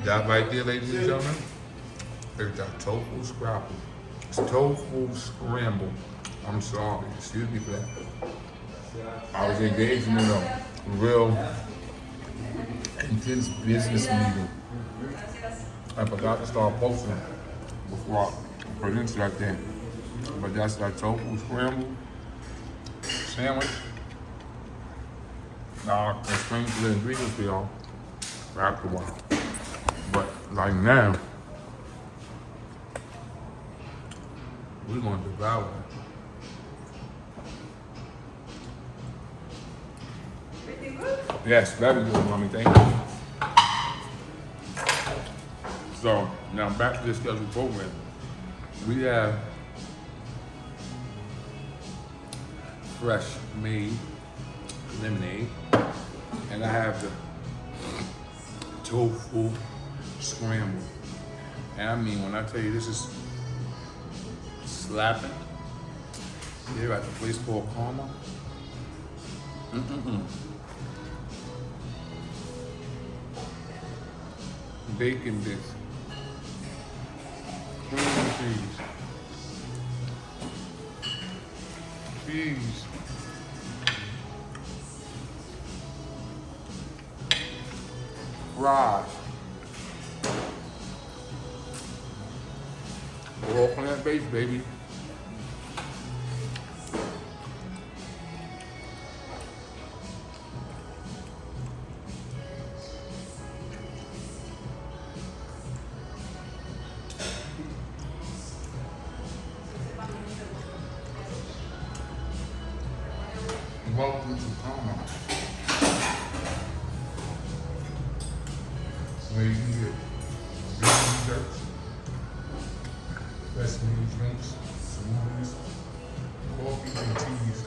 That right there, ladies and gentlemen, is that tofu scrapple. It's tofu scramble. I'm sorry, excuse me for that. I was engaged in a real intense business meeting. I forgot to start posting before I produced that thing. But that's that tofu scramble sandwich. Now I'll explain the ingredients to y'all after a while. But like now, we're going to devour it. Yes, very good, mommy. Thank you. So now back to the scheduled program. We have fresh made lemonade, and I have the tofu scramble. And I mean, when I tell you this is slapping, here at the place called Karma. Bacon bits, cream cheese, fries, all on that base, baby. Welcome to Karma, where you can get vegan desserts, best meal drinks, smoothies, coffee and teas.